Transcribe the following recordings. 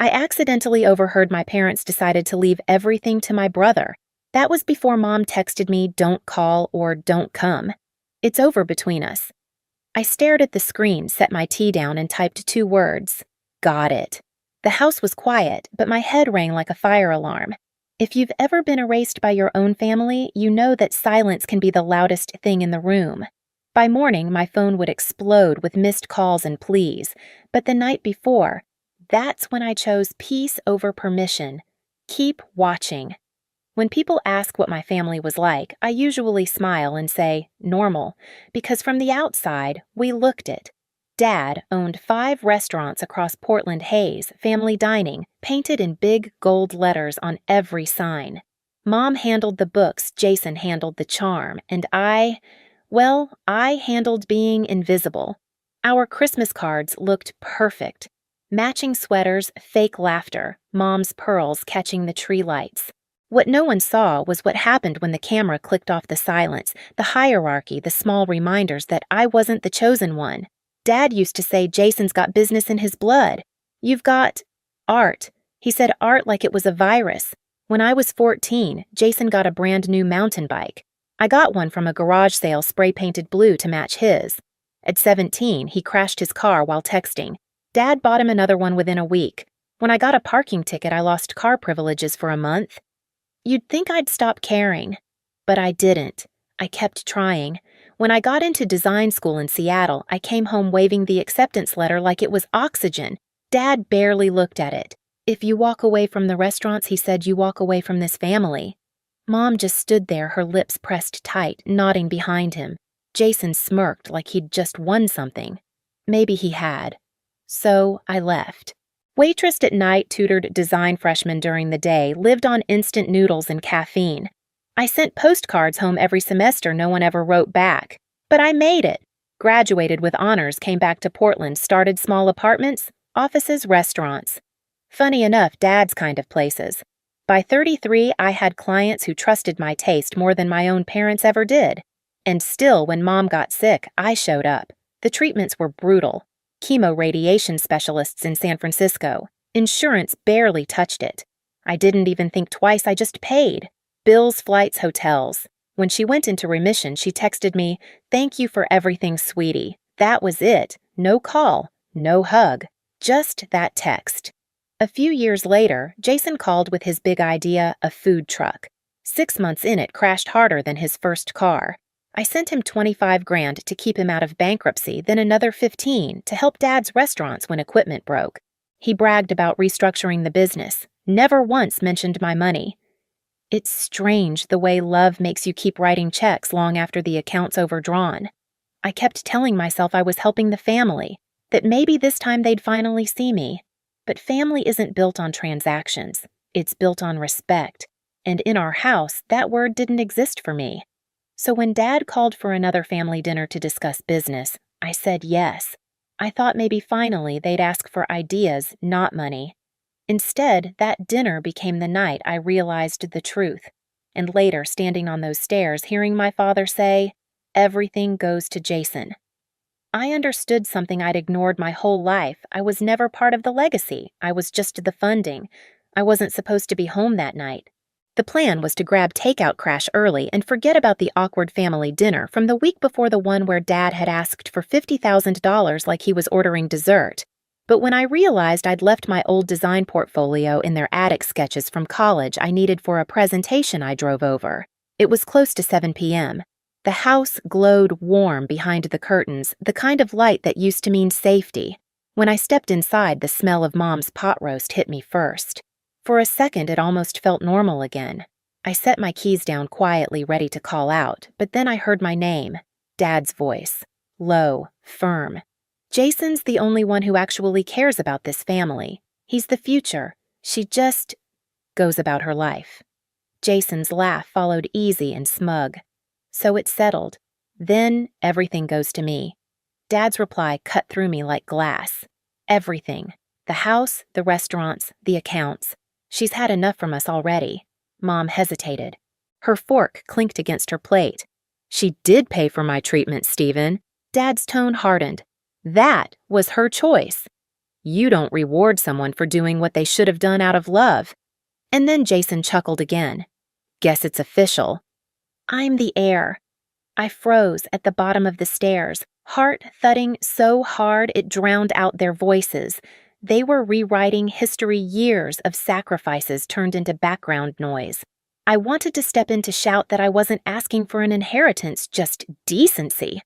I accidentally overheard my parents decided to leave everything to my brother. That was before Mom texted me, "Don't call" or "Don't come." It's over between us. I stared at the screen, set my tea down, and typed 2 words. Got it. The house was quiet, but my head rang like a fire alarm. If you've ever been erased by your own family, you know that silence can be the loudest thing in the room. By morning, my phone would explode with missed calls and pleas, but the night before, that's when I chose peace over permission. Keep watching. When people ask what my family was like, I usually smile and say, normal, because from the outside, we looked it. Dad owned 5 restaurants across Portland Hayes, family dining, painted in big gold letters on every sign. Mom handled the books, Jason handled the charm, and I handled being invisible. Our Christmas cards looked perfect. Matching sweaters, fake laughter, Mom's pearls catching the tree lights. What no one saw was what happened when the camera clicked off the silence, the hierarchy, the small reminders that I wasn't the chosen one. Dad used to say Jason's got business in his blood. You've got art. He said art like it was a virus. When I was 14, Jason got a brand new mountain bike. I got one from a garage sale spray-painted blue to match his. At 17, he crashed his car while texting. Dad bought him another one within a week. When I got a parking ticket, I lost car privileges for a month. You'd think I'd stop caring, but I didn't. I kept trying. When I got into design school in Seattle, I came home waving the acceptance letter like it was oxygen. Dad barely looked at it. If you walk away from the restaurants, he said, you walk away from this family. Mom just stood there, her lips pressed tight, nodding behind him. Jason smirked like he'd just won something. Maybe he had. So I left. Waitressed at night, tutored design freshmen during the day, lived on instant noodles and caffeine. I sent postcards home every semester, no one ever wrote back. But I made it. Graduated with honors, came back to Portland, started small apartments, offices, restaurants. Funny enough, Dad's kind of places. By 33, I had clients who trusted my taste more than my own parents ever did. And still, when Mom got sick, I showed up. The treatments were brutal. Chemoradiation specialists in San Francisco. Insurance barely touched it. I didn't even think twice, I just paid. Bills, flights, hotels. When she went into remission, she texted me, "Thank you for everything, sweetie." That was it. No call, no hug. Just that text. A few years later, Jason called with his big idea, a food truck. 6 months in, it crashed harder than his first car. I sent him $25,000 to keep him out of bankruptcy, then another $15,000 to help Dad's restaurants when equipment broke. He bragged about restructuring the business, never once mentioned my money. It's strange the way love makes you keep writing checks long after the account's overdrawn. I kept telling myself I was helping the family, that maybe this time they'd finally see me. But family isn't built on transactions. It's built on respect. And in our house, that word didn't exist for me. So when Dad called for another family dinner to discuss business, I said yes. I thought maybe finally they'd ask for ideas, not money. Instead, that dinner became the night I realized the truth. And later, standing on those stairs, hearing my father say, "Everything goes to Jason." I understood something I'd ignored my whole life. I was never part of the legacy. I was just the funding. I wasn't supposed to be home that night. The plan was to grab takeout crash early and forget about the awkward family dinner from the week before, the one where Dad had asked for $50,000 like he was ordering dessert. But when I realized I'd left my old design portfolio in their attic sketches from college I needed for a presentation, I drove over. It was close to 7 p.m. The house glowed warm behind the curtains, the kind of light that used to mean safety. When I stepped inside, the smell of Mom's pot roast hit me first. For a second, it almost felt normal again. I set my keys down quietly, ready to call out, but then I heard my name, Dad's voice. Low, firm. Jason's the only one who actually cares about this family. He's the future. She just goes about her life. Jason's laugh followed, easy and smug. So it settled. Then everything goes to me. Dad's reply cut through me like glass. Everything. The house, the restaurants, the accounts. She's had enough from us already. Mom hesitated. Her fork clinked against her plate. She did pay for my treatment, Stephen. Dad's tone hardened. That was her choice. You don't reward someone for doing what they should have done out of love. And then Jason chuckled again. Guess it's official. I'm the heir. I froze at the bottom of the stairs, heart thudding so hard it drowned out their voices. They were rewriting history, years of sacrifices turned into background noise. I wanted to step in to shout that I wasn't asking for an inheritance, just decency.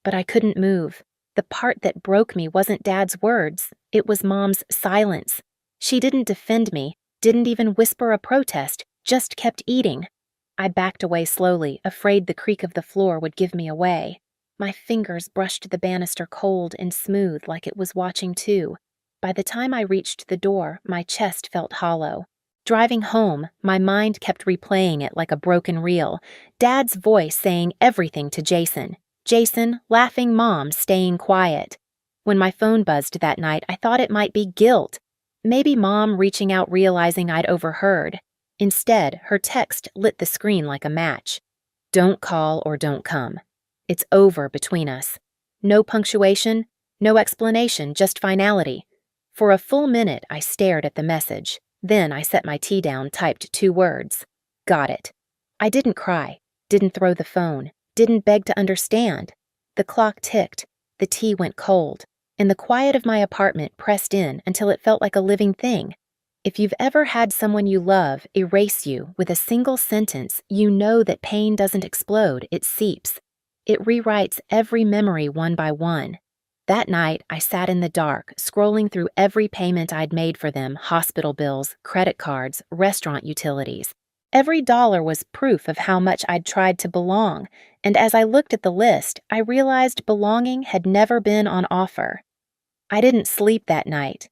But I couldn't move. The part that broke me wasn't Dad's words, it was Mom's silence. She didn't defend me, didn't even whisper a protest, just kept eating. I backed away slowly, afraid the creak of the floor would give me away. My fingers brushed the banister cold and smooth like it was watching too. By the time I reached the door, my chest felt hollow. Driving home, my mind kept replaying it like a broken reel. Dad's voice saying everything to Jason. Jason, laughing, Mom, staying quiet. When my phone buzzed that night, I thought it might be guilt. Maybe Mom reaching out realizing I'd overheard. Instead, her text lit the screen like a match. Don't call or don't come. It's over between us. No punctuation, no explanation, just finality. For a full minute, I stared at the message. Then I set my tea down, typed 2 words. Got it. I didn't cry, didn't throw the phone, didn't beg to understand. The clock ticked, the tea went cold, and the quiet of my apartment pressed in until it felt like a living thing. If you've ever had someone you love erase you with a single sentence, you know that pain doesn't explode, it seeps. It rewrites every memory one by one. That night, I sat in the dark, scrolling through every payment I'd made for them, hospital bills, credit cards, restaurant utilities. Every dollar was proof of how much I'd tried to belong, and as I looked at the list, I realized belonging had never been on offer. I didn't sleep that night.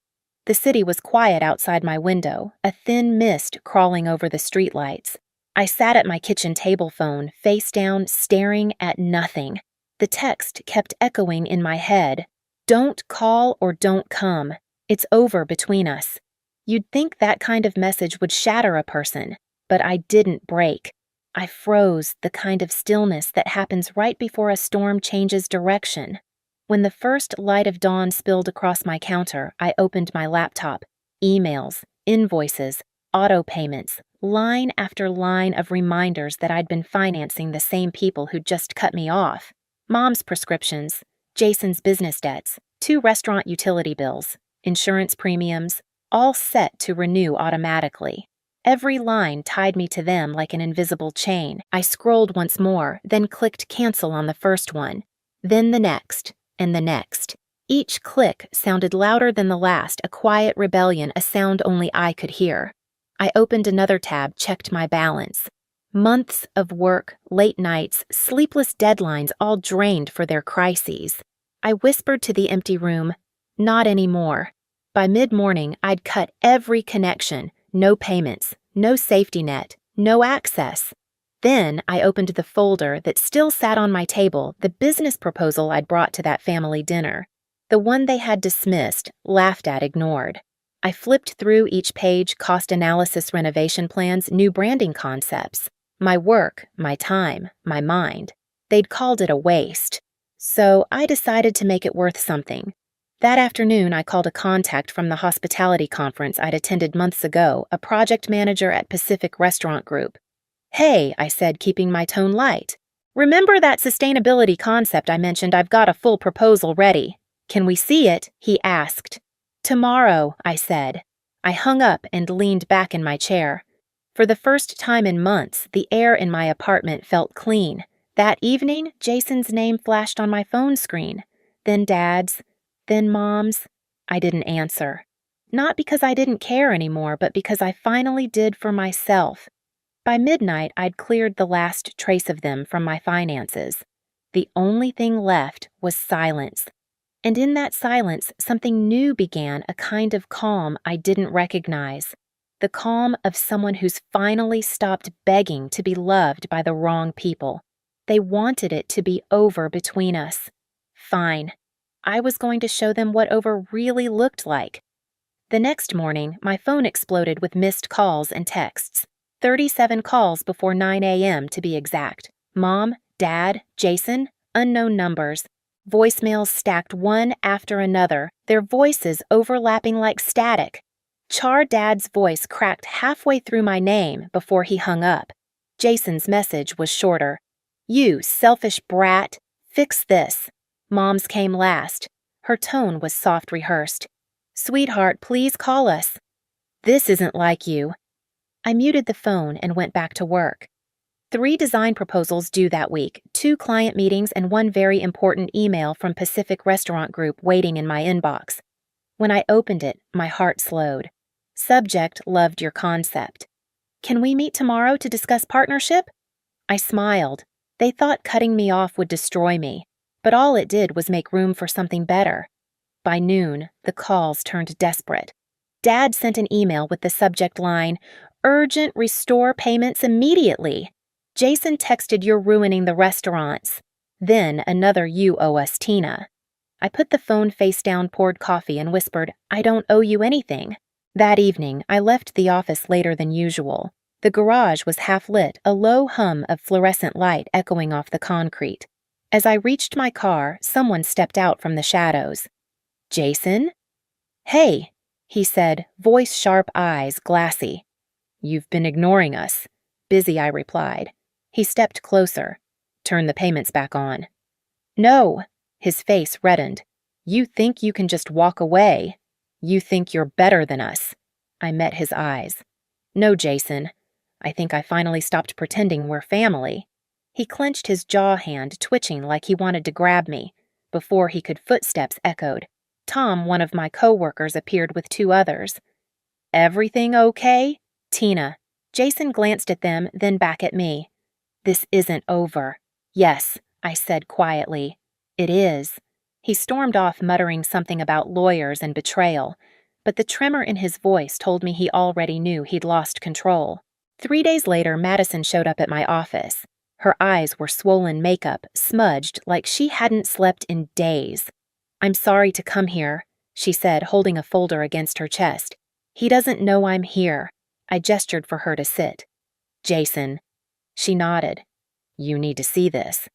The city was quiet outside my window, a thin mist crawling over the streetlights. I sat at my kitchen table phone, face down, staring at nothing. The text kept echoing in my head. Don't call or don't come. It's over between us. You'd think that kind of message would shatter a person, but I didn't break. I froze, the kind of stillness that happens right before a storm changes direction. When the first light of dawn spilled across my counter, I opened my laptop. Emails, invoices, auto payments, line after line of reminders that I'd been financing the same people who'd just cut me off. Mom's prescriptions, Jason's business debts, 2 restaurant utility bills, insurance premiums, all set to renew automatically. Every line tied me to them like an invisible chain. I scrolled once more, then clicked cancel on the first one. Then the next, and the next. Each click sounded louder than the last, a quiet rebellion, a sound only I could hear. I opened another tab, checked my balance. Months of work, late nights, sleepless deadlines, all drained for their crises. I whispered to the empty room, not anymore. By mid-morning, I'd cut every connection, no payments, no safety net, no access. Then I opened the folder that still sat on my table, the business proposal I'd brought to that family dinner. The one they had dismissed, laughed at, ignored. I flipped through each page, cost analysis, renovation plans, new branding concepts. My work, my time, my mind. They'd called it a waste. So I decided to make it worth something. That afternoon, I called a contact from the hospitality conference I'd attended months ago, a project manager at Pacific Restaurant Group. Hey, I said, keeping my tone light. Remember that sustainability concept I mentioned? I've got a full proposal ready. Can we see it? He asked. Tomorrow, I said. I hung up and leaned back in my chair. For the first time in months, the air in my apartment felt clean. That evening, Jason's name flashed on my phone screen. Then Dad's, then Mom's. I didn't answer. Not because I didn't care anymore, but because I finally did for myself. By midnight, I'd cleared the last trace of them from my finances. The only thing left was silence. And in that silence, something new began, a kind of calm I didn't recognize. The calm of someone who's finally stopped begging to be loved by the wrong people. They wanted it to be over between us. Fine. I was going to show them what over really looked like. The next morning, my phone exploded with missed calls and texts. 37 calls before 9 a.m. to be exact. Mom, Dad, Jason, unknown numbers. Voicemails stacked one after another, their voices overlapping like static. Char Dad's voice cracked halfway through my name before he hung up. Jason's message was shorter. "You selfish brat, fix this." Mom's came last. Her tone was soft rehearsed. "Sweetheart, please call us." "This isn't like you." I muted the phone and went back to work. 3 design proposals due that week, 2 client meetings, and 1 very important email from Pacific Restaurant Group waiting in my inbox. When I opened it, my heart slowed. Subject: loved your concept. "Can we meet tomorrow to discuss partnership?" I smiled. They thought cutting me off would destroy me, but all it did was make room for something better. By noon, the calls turned desperate. Dad sent an email with the subject line, "Urgent, restore payments immediately." Jason texted, "You're ruining the restaurants." Then another "You owe us, Tina." I put the phone face down, poured coffee, and whispered, "I don't owe you anything." That evening, I left the office later than usual. The garage was half lit, a low hum of fluorescent light echoing off the concrete. As I reached my car, someone stepped out from the shadows. "Jason?" "Hey," he said, voice sharp, eyes glassy. "You've been ignoring us." "Busy," I replied. He stepped closer. "Turn the payments back on." "No." His face reddened. "You think you can just walk away? You think you're better than us." I met his eyes. "No, Jason. I think I finally stopped pretending we're family." He clenched his jaw hand, twitching like he wanted to grab me. Before he could, footsteps echoed. Tom, one of my co-workers, appeared with 2 others. "Everything okay?" "Tina." Jason glanced at them, then back at me. "This isn't over." "Yes," I said quietly. "It is." He stormed off, muttering something about lawyers and betrayal, but the tremor in his voice told me he already knew he'd lost control. 3 days later, Madison showed up at my office. Her eyes were swollen, makeup smudged like she hadn't slept in days. "I'm sorry to come here," she said, holding a folder against her chest. "He doesn't know I'm here." I gestured for her to sit. "Jason." She nodded. "You need to see this."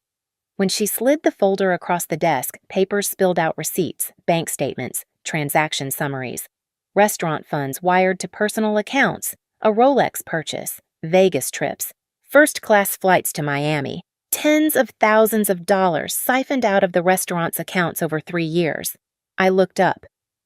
When she slid the folder across the desk, papers spilled out: receipts, bank statements, transaction summaries, restaurant funds wired to personal accounts, a Rolex purchase, Vegas trips, first-class flights to Miami, tens of thousands of dollars siphoned out of the restaurant's accounts over 3 years. I looked up.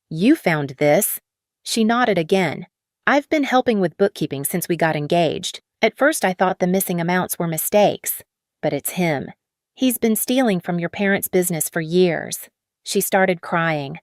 "You found this?" She nodded again. "I've been helping with bookkeeping since we got engaged. At first I thought the missing amounts were mistakes. But it's him. He's been stealing from your parents' business for years." She started crying.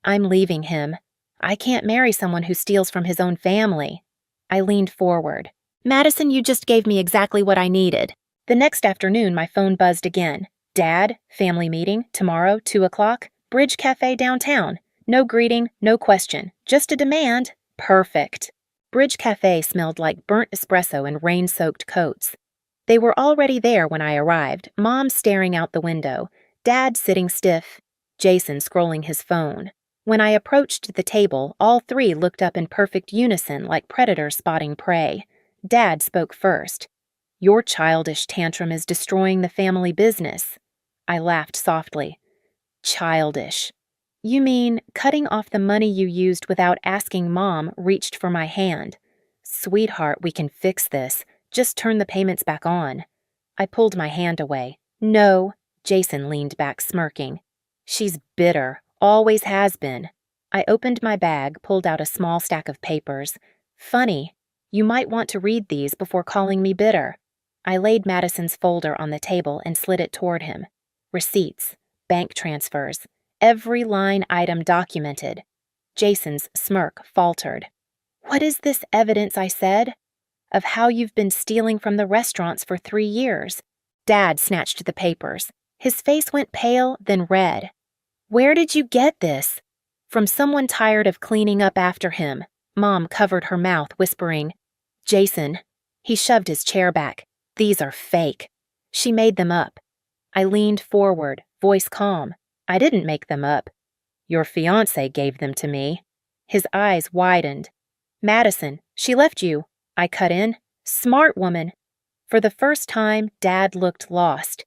"I'm leaving him. I can't marry someone who steals from his own family." I leaned forward. "Madison, you just gave me exactly what I needed." The next afternoon, my phone buzzed again. "Dad, family meeting, tomorrow, 2 o'clock, Bridge Cafe downtown. No greeting, no question, just a demand." Perfect. Bridge Cafe smelled like burnt espresso and rain-soaked coats. They were already there when I arrived, Mom staring out the window, Dad sitting stiff, Jason scrolling his phone. When I approached the table, all 3 looked up in perfect unison like predators spotting prey. Dad spoke first. "Your childish tantrum is destroying the family business." I laughed softly. "Childish. You mean cutting off the money you used without asking Mom reached for my hand. Sweetheart, we can fix this. Just turn the payments back on." I pulled my hand away. "No." Jason leaned back, smirking. "She's bitter. Always has been." I opened my bag, pulled out a small stack of papers. "Funny. You might want to read these before calling me bitter." I laid Madison's folder on the table and slid it toward him. Receipts, bank transfers, every line item documented. Jason's smirk faltered. "What is this evidence?" I said. "Of how you've been stealing from the restaurants for 3 years. Dad snatched the papers. His face went pale, then red. "Where did you get this?" "From someone tired of cleaning up after him." Mom covered her mouth, whispering, "Jason." He shoved his chair back. "These are fake. She made them up." I leaned forward, voice calm. "I didn't make them up. Your fiancé gave them to me." His eyes widened. "Madison, she left you." I cut in. "Smart woman." For the first time, Dad looked lost.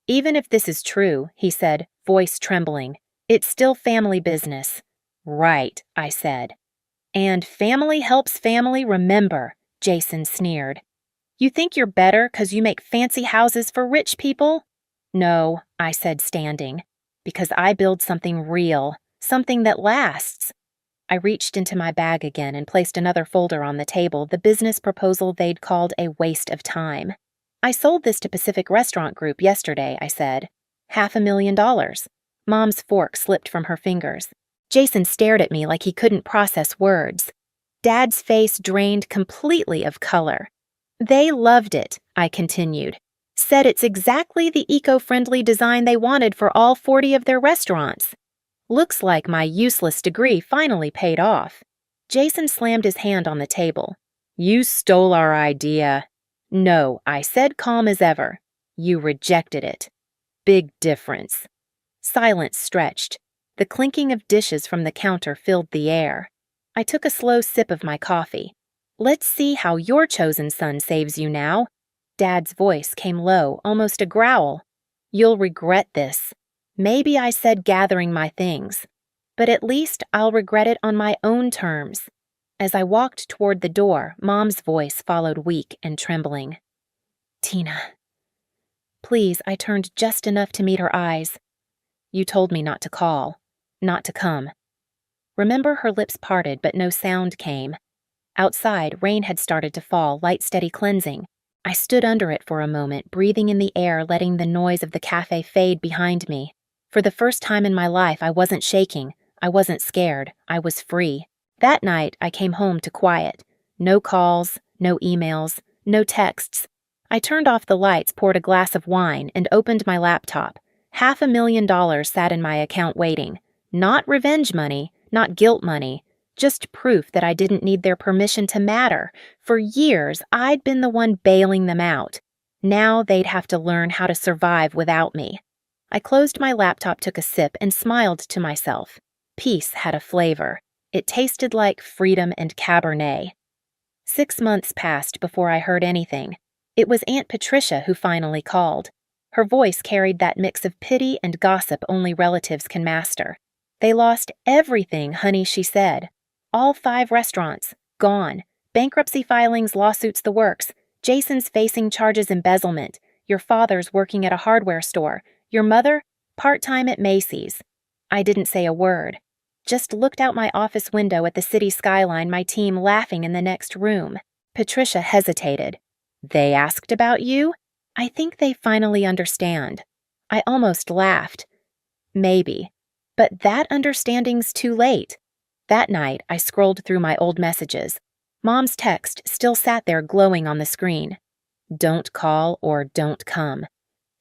"Even if this is true," he said, voice trembling. It's still family business. Right, I said. And family helps family remember, Jason sneered. You think you're better 'cause you make fancy houses for rich people? No, I said, standing. Because I build something real, something that lasts. I reached into my bag again and placed another folder on the table, the business proposal they'd called a waste of time. I sold this to Pacific Restaurant Group yesterday, I said. $500,000. Mom's fork slipped from her fingers. Jason stared at me like he couldn't process words. Dad's face drained completely of color. They loved it, I continued. Said it's exactly the eco-friendly design they wanted for all 40 of their restaurants. Looks like my useless degree finally paid off. Jason slammed his hand on the table. You stole our idea. No, I said, calm as ever. You rejected it. Big difference. Silence stretched. The clinking of dishes from the counter filled the air. I took a slow sip of my coffee. Let's see how your chosen son saves you now. Dad's voice came low, almost a growl. You'll regret this. Maybe I said gathering my things, but at least I'll regret it on my own terms. As I walked toward the door, Mom's voice followed weak and trembling. Tina. Please, I turned just enough to meet her eyes. You told me not to call, not to come. Remember, her lips parted, but no sound came. Outside, rain had started to fall, light steady cleansing. I stood under it for a moment, breathing in the air, letting the noise of the cafe fade behind me. For the first time in my life, I wasn't shaking. I wasn't scared. I was free. That night, I came home to quiet. No calls, no emails, no texts. I turned off the lights, poured a glass of wine, and opened my laptop. $500,000 sat in my account waiting. Not revenge money, not guilt money, just proof that I didn't need their permission to matter. For years, I'd been the one bailing them out. Now they'd have to learn how to survive without me. I closed my laptop, took a sip, and smiled to myself. Peace had a flavor. It tasted like freedom and Cabernet. 6 months passed before I heard anything. It was Aunt Patricia who finally called. Her voice carried that mix of pity and gossip only relatives can master. They lost everything, honey, she said. All 5 restaurants, gone. Bankruptcy filings, lawsuits, the works. Jason's facing charges embezzlement. Your father's working at a hardware store. Your mother, part-time at Macy's. I didn't say a word. Just looked out my office window at the city skyline, my team laughing in the next room. Patricia hesitated. They asked about you? I think they finally understand. I almost laughed. Maybe. But that understanding's too late. That night, I scrolled through my old messages. Mom's text still sat there glowing on the screen. Don't call or don't come.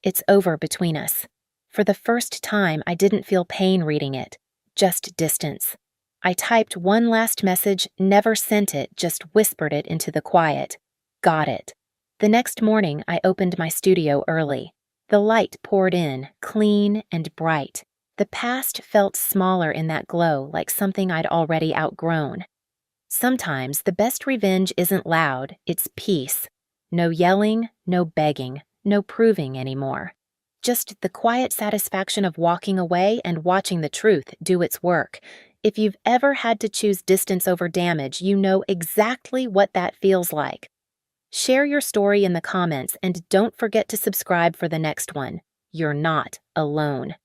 It's over between us. For the first time, I didn't feel pain reading it, just distance. I typed one last message, never sent it, just whispered it into the quiet. Got it. The next morning, I opened my studio early. The light poured in, clean and bright. The past felt smaller in that glow, like something I'd already outgrown. Sometimes the best revenge isn't loud, it's peace. No yelling, no begging, no proving anymore. Just the quiet satisfaction of walking away and watching the truth do its work. If you've ever had to choose distance over damage, you know exactly what that feels like. Share your story in the comments and don't forget to subscribe for the next one. You're not alone.